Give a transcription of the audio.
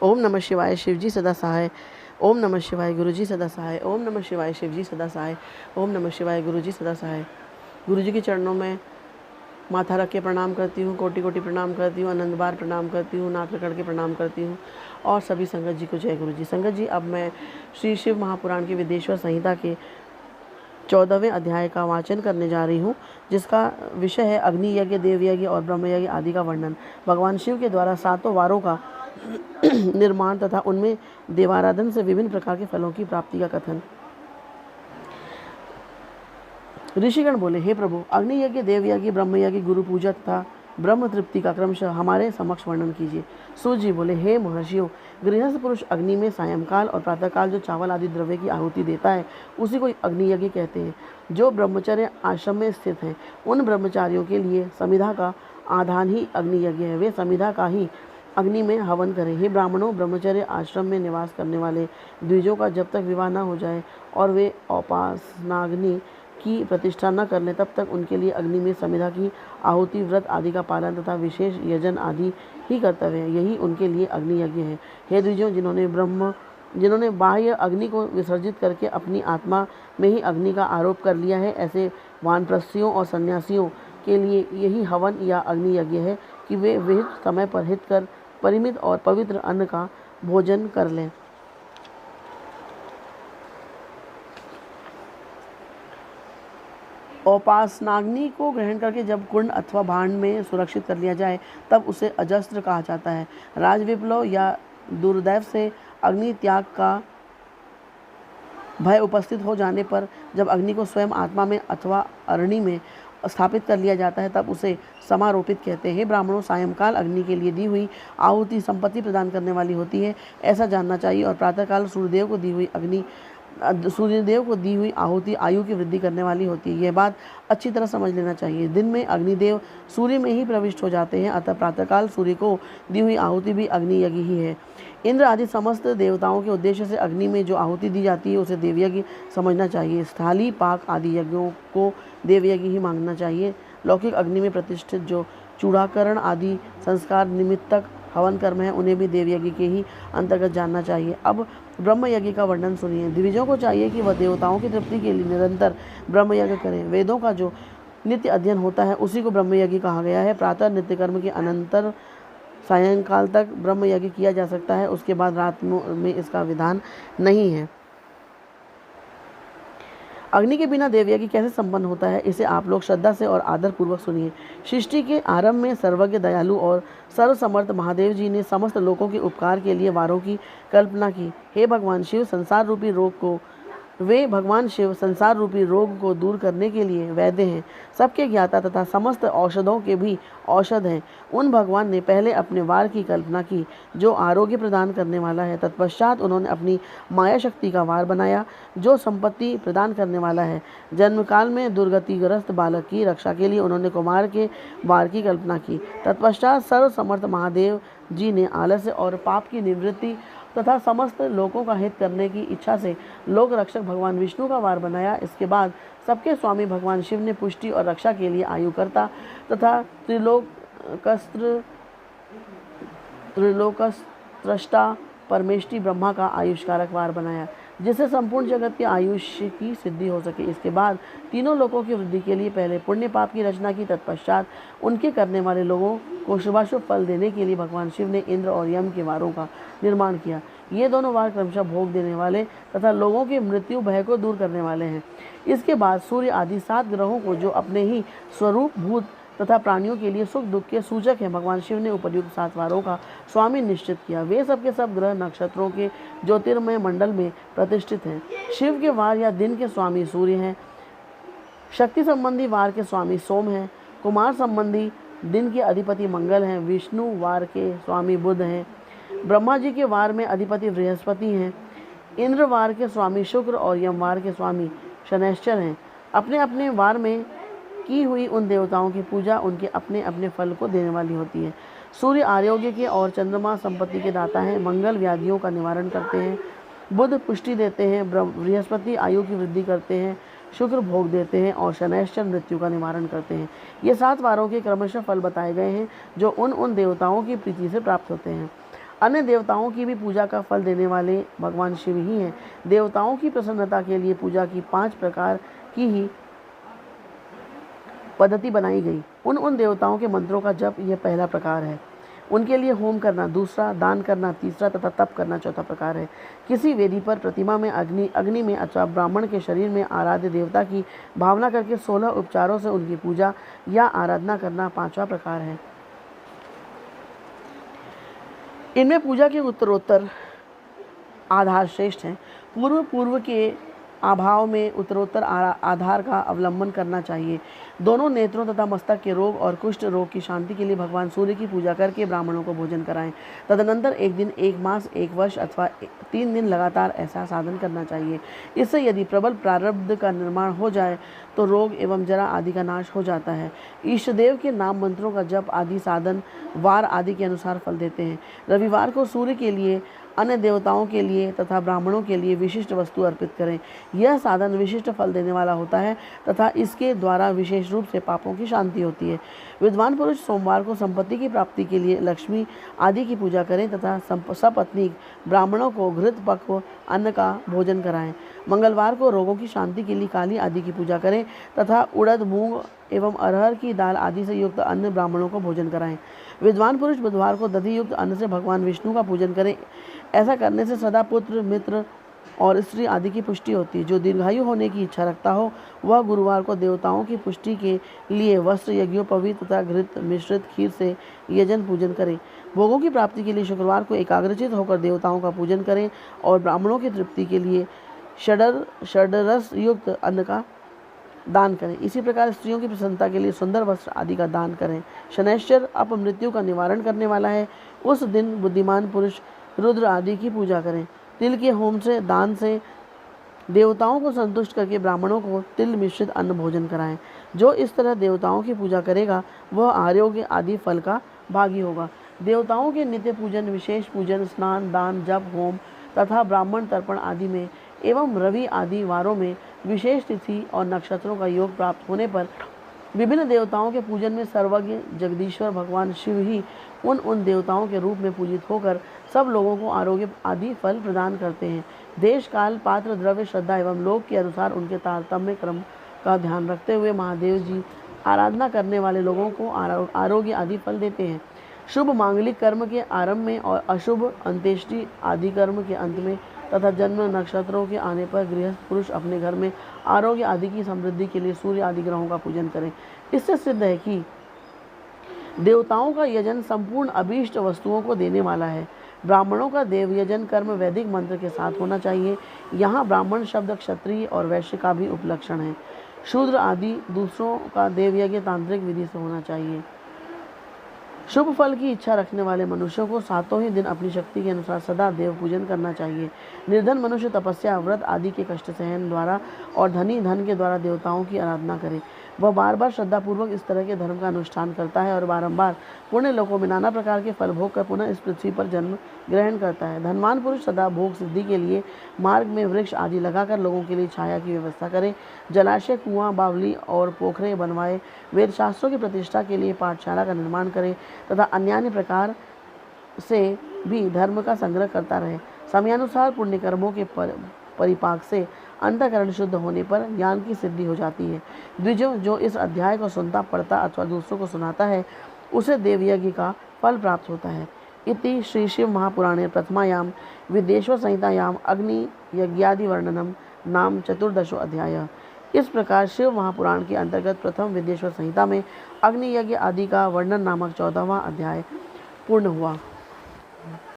ओम नमः शिवाय शिवजी सदा सहाय। ओम नमः शिवाय गुरुजी सदा सहाय। ओम नमः शिवाय शिवजी सदा सहाय। ओम नमः शिवाय गुरुजी सदा सहाय। गुरुजी के चरणों में माथा रख के प्रणाम करती हूँ, कोटि कोटि प्रणाम करती हूँ, अनंत बार प्रणाम करती हूँ, नाक रगड़ के प्रणाम करती हूँ। और सभी संगत जी को जय गुरु जी। संगत जी, अब मैं श्री शिव महापुराण के विदेश्वर संहिता के 14वें अध्याय का वाचन करने जा रही हूँ, जिसका विषय है अग्नि यज्ञ, देव यज्ञ और ब्रह्म यज्ञ आदि का वर्णन। भगवान शिव के द्वारा 7 वारों का निर्माण तथा उनमें देवाराधन से विभिन्न प्रकार के फलों की प्राप्ति का कथन। ऋषिगण बोले, हे प्रभु, अग्नि यज्ञ, देव यज्ञ, ब्रह्म यज्ञ, गुरु पूजा तथा ब्रह्म तृप्ति का क्रमशः हमारे समक्ष वर्णन कीजिए। सूर्य जी बोले, हे महर्षियों, गृहस्थ पुरुष अग्नि में सायंकाल और प्रातःकाल जो चावल आदि द्रव्य की आहुति देता है, उसी को अग्नि यज्ञ कहते हैं। जो ब्रह्मचर्य आश्रम में स्थित हैं, उन ब्रह्मचारियों के लिए समिधा का आधान ही अग्नि यज्ञ है। वे समिधा का ही अग्नि में हवन करें। हे ब्राह्मणों, ब्रह्मचर्य आश्रम में निवास करने वाले द्विजों का जब तक विवाह न हो जाए और वे उपासनाग्नि की प्रतिष्ठा न कर लें, तब तक उनके लिए अग्नि में समिधा की आहुति, व्रत आदि का पालन तथा विशेष यजन आदि ही कर्तव्य है। यही उनके लिए अग्नि यज्ञ है। हे द्विजों, जिन्होंने बाह्य अग्नि को विसर्जित करके अपनी आत्मा में ही अग्नि का आरोप कर लिया है, ऐसे वानप्रस्थियों और सन्यासियों के लिए यही हवन या अग्नि यज्ञ है कि वे विहित समय पर हित कर परिमित और पवित्र अन्न का भोजन कर लें। उपासनाग्नि को ग्रहण करके जब कुंड अथवा भांड में सुरक्षित कर लिया जाए, तब उसे अजस्त्र कहा जाता है। राजविप्लव या दुर्दैव से अग्नि त्याग का भय उपस्थित हो जाने पर जब अग्नि को स्वयं आत्मा में अथवा अरणि में स्थापित कर लिया जाता है, तब उसे समारोपित कहते हैं। हे ब्राह्मणों, सायंकाल अग्नि के लिए दी हुई आहुति संपत्ति प्रदान करने वाली होती है, ऐसा जानना चाहिए। और प्रातःकाल सूर्यदेव को दी हुई आहुति आयु की वृद्धि करने वाली होती है। यह बात अच्छी तरह समझ लेना चाहिए। दिन में अग्निदेव सूर्य में ही प्रविष्ट हो जाते हैं, अतः प्रातःकाल सूर्य को दी हुई आहुति भी अग्नि यज्ञ ही है। इंद्र आदि समस्त देवताओं के उद्देश्य से अग्नि में जो आहुति दी जाती है, उसे देवयज्ञ समझना चाहिए। स्थाली पाक आदि यज्ञों को देवयज्ञ ही मांगना चाहिए। लौकिक अग्नि में प्रतिष्ठित जो चूड़ाकरण आदि संस्कार निमित्तक हवन कर्म है, उन्हें भी देवयज्ञ के ही अंतर्गत जानना चाहिए। अब ब्रह्म यज्ञ का वर्णन सुनिए। द्विजों को चाहिए कि वह देवताओं की तृप्ति के लिए निरंतर ब्रह्म यज्ञ करें। वेदों का जो नित्य अध्ययन होता है, उसी को ब्रह्म यज्ञ कहा गया है। प्रातः नित्य कर्म के अनंतर सायंकाल तक ब्रह्म यज्ञ किया जा सकता है, उसके बाद रात में इसका विधान नहीं है। अग्नि के बिना देवयज्ञ कैसे संपन्न होता है, इसे आप लोग श्रद्धा से और आदर पूर्वक सुनिए। सृष्टि के आरंभ में सर्वज्ञ, दयालु और सर्वसमर्थ महादेव जी ने समस्त लोगों के उपकार के लिए वारों की कल्पना की। हे भगवान शिव, संसार रूपी रोग को दूर करने के लिए वैद्य हैं, सबके ज्ञाता तथा समस्त औषधों के भी औषध हैं। उन भगवान ने पहले अपने वार की कल्पना की, जो आरोग्य प्रदान करने वाला है। तत्पश्चात उन्होंने अपनी माया शक्ति का वार बनाया, जो संपत्ति प्रदान करने वाला है। जन्म काल में दुर्गतिग्रस्त बालक की रक्षा के लिए उन्होंने कुमार के वार की कल्पना की। तत्पश्चात सर्वसमर्थ महादेव जी ने आलस्य और पाप की निवृत्ति तथा समस्त लोगों का हित करने की इच्छा से लोक रक्षक भगवान विष्णु का वार बनाया। इसके बाद सबके स्वामी भगवान शिव ने पुष्टि और रक्षा के लिए आयुकर्ता तथा त्रिलोकस्त्रष्टा परमेष्टि ब्रह्मा का आयुष्कारक वार बनाया, जिससे संपूर्ण जगत के आयुष्य की सिद्धि हो सके। इसके बाद तीनों लोकों की वृद्धि के लिए पहले पुण्य पाप की रचना की, तत्पश्चात उनके करने वाले लोगों को शुभाशुभ फल देने के लिए भगवान शिव ने इंद्र और यम के वारों का निर्माण किया। ये दोनों वार क्रमशः भोग देने वाले तथा लोगों की मृत्यु भय को दूर करने वाले हैं। इसके बाद सूर्य आदि 7 ग्रहों को, जो अपने ही स्वरूप भूत तथा प्राणियों के लिए सुख दुख के सूचक हैं, भगवान शिव ने उपर्युक्त 7 वारों का स्वामी निश्चित किया। वे सबके सब ग्रह नक्षत्रों के ज्योतिर्मय मंडल में प्रतिष्ठित हैं। शिव के वार या दिन के स्वामी सूर्य हैं। शक्ति संबंधी वार के स्वामी सोम हैं। कुमार संबंधी दिन के अधिपति मंगल हैं। विष्णु वार के स्वामी बुध हैं। ब्रह्मा जी के वार में अधिपति बृहस्पति हैं। इंद्र वार के स्वामी शुक्र और यम वार के स्वामी शनैश्चर हैं। अपने अपने वार में की हुई उन देवताओं की पूजा उनके अपने अपने फल को देने वाली होती है। सूर्य आरोग्य के और चंद्रमा संपत्ति के दाता हैं। मंगल व्याधियों का निवारण करते हैं। बुध पुष्टि देते हैं। बृहस्पति आयु की वृद्धि करते हैं। शुक्र भोग देते हैं और शनैश्चर मृत्यु का निवारण करते हैं। ये 7 वारों के क्रमशः फल बताए गए हैं, जो उन देवताओं की प्रीति से प्राप्त होते हैं। अन्य देवताओं की भी पूजा का फल देने वाले भगवान शिव ही हैं। देवताओं की प्रसन्नता के लिए पूजा की 5 प्रकार की ही पद्धति बनाई गई। उन देवताओं के मंत्रों का जप यह पहला प्रकार है। उनके लिए होम करना दूसरा, दान करना तीसरा तथा तप करना चौथा प्रकार है। किसी वेदी पर, प्रतिमा में, अग्नि में अथवा ब्राह्मण के शरीर में आराध्य देवता की भावना करके 16 उपचारों से उनकी पूजा या आराधना करना पांचवा प्रकार है। इनमें पूजा के उत्तरोत्तर आधार श्रेष्ठ हैं। पूर्व के अभाव में उत्तरोत्तर आधार का अवलंबन करना चाहिए। दोनों नेत्रों तथा मस्तक के रोग और कुष्ठ रोग की शांति के लिए भगवान सूर्य की पूजा करके ब्राह्मणों को भोजन कराएं। तदनंतर 1 दिन, 1 मास, 1 वर्ष अथवा 3 दिन लगातार ऐसा साधन करना चाहिए। इससे यदि प्रबल प्रारब्ध का निर्माण हो जाए तो रोग एवं जरा आदि का नाश हो जाता है। ईष्टदेव के नाम मंत्रों का जप आदि साधन वार आदि के अनुसार फल देते हैं। रविवार को सूर्य के लिए, अन्य देवताओं के लिए तथा ब्राह्मणों के लिए विशिष्ट वस्तु अर्पित करें। यह साधन विशिष्ट फल देने वाला होता है तथा इसके द्वारा विशेष रूप से पापों की शांति होती है। विद्वान पुरुष सोमवार को संपत्ति की प्राप्ति के लिए लक्ष्मी आदि की पूजा करें तथा सपत्नीक ब्राह्मणों को घृत पक्व अन्न का भोजन कराएं। मंगलवार को रोगों की शांति के लिए काली आदि की पूजा करें तथा उड़द, मूंग एवं अरहर की दाल आदि से युक्त अन्न ब्राह्मणों को भोजन कराएं। विद्वान पुरुष बुधवार को दधि युक्त अन्न से भगवान विष्णु का पूजन करें। ऐसा करने से सदा पुत्र, मित्र और स्त्री आदि की पुष्टि होती है। जो दीर्घायु होने की इच्छा रखता हो वह गुरुवार को देवताओं की पुष्टि के लिए वस्त्र, यज्ञोपवीत तथा घृत मिश्रित खीर से यजन पूजन करें। भोगों की प्राप्ति के लिए शुक्रवार को एकाग्रचित होकर देवताओं का पूजन करें और ब्राह्मणों की तृप्ति के लिए षडरस युक्त अन्न का दान करें। इसी प्रकार स्त्रियों की प्रसन्नता के लिए सुंदर वस्त्र आदि का दान करें। शनैश्चर अपमृत्यु का निवारण करने वाला है। उस दिन बुद्धिमान पुरुष रुद्र आदि की पूजा करें। तिल के होम से, दान से देवताओं को संतुष्ट करके ब्राह्मणों को तिल मिश्रित अन्न भोजन कराएं। जो इस तरह देवताओं की पूजा करेगा वह आरोग्य आदि फल का भागी होगा। देवताओं के नित्य पूजन, विशेष पूजन, स्नान, दान, जप, होम तथा ब्राह्मण तर्पण आदि में एवं रवि आदि वारों में विशेष तिथि और नक्षत्रों का योग प्राप्त होने पर विभिन्न देवताओं के पूजन में सर्वज्ञ जगदीश्वर भगवान शिव ही उन देवताओं के रूप में पूजित होकर सब लोगों को आरोग्य आदि फल प्रदान करते हैं। देश, काल, पात्र, द्रव्य, श्रद्धा एवं लोक के अनुसार उनके तारतम्य क्रम का ध्यान रखते हुए महादेव जी आराधना करने वाले लोगों को आरोग्य आदि फल देते हैं। शुभ मांगलिक कर्म के आरंभ में और अशुभ अंत्येष्टि आदि कर्म के अंत में तथा जन्म नक्षत्रों के आने पर गृहस्थ पुरुष अपने घर में आरोग्य आदि की समृद्धि के लिए सूर्य आदि ग्रहों का पूजन करें। इससे सिद्ध है कि देवताओं का यजन संपूर्ण अभीष्ट वस्तुओं को देने वाला है। ब्राह्मणों का देव यजन कर्म वैदिक मंत्र के साथ होना चाहिए। यहाँ ब्राह्मण शब्द क्षत्रिय और वैश्य का भी उपलक्षण है। शूद्र आदि दूसरों का देव यज्ञ तांत्रिक विधि से होना चाहिए। शुभ फल की इच्छा रखने वाले मनुष्यों को सातों ही दिन अपनी शक्ति के अनुसार सदा देव पूजन करना चाहिए। निर्धन मनुष्य तपस्या, व्रत आदि के कष्ट सहन द्वारा और धनी धन के द्वारा देवताओं की आराधना करे। वह बार बार श्रद्धापूर्वक इस तरह के धर्म का अनुष्ठान करता है और बारंबार पुण्य लोकों में नाना प्रकार के फल भोग कर पुनः इस पृथ्वी पर जन्म ग्रहण करता है। धनवान पुरुष सदा भोग सिद्धि के लिए मार्ग में वृक्ष आदि लगाकर लोगों के लिए छाया की व्यवस्था करे। जलाशय, कुआं, बावली और पोखरे बनवाए। वेद शास्त्रों की प्रतिष्ठा के लिए पाठशाला का निर्माण करे तथा अन्य प्रकार से भी धर्म का संग्रह करता रहे। समयानुसार पुण्य कर्मों के परिपाक से अंतःकरण शुद्ध होने पर ज्ञान की सिद्धि हो जाती है। द्विजों, जो इस अध्याय को सुनता, पढ़ता अथवा दूसरों को सुनाता है उसे देवयज्ञ का फल प्राप्त होता है। इति श्री शिव महापुराणे प्रथमायाम विदेश्वर संहितायाम अग्नि यज्ञादि वर्णनम नाम 14 अध्याय। इस प्रकार शिव महापुराण के अंतर्गत प्रथम विदेश्वर संहिता में अग्नि यज्ञ आदि का वर्णन नामक 14वां अध्याय पूर्ण हुआ।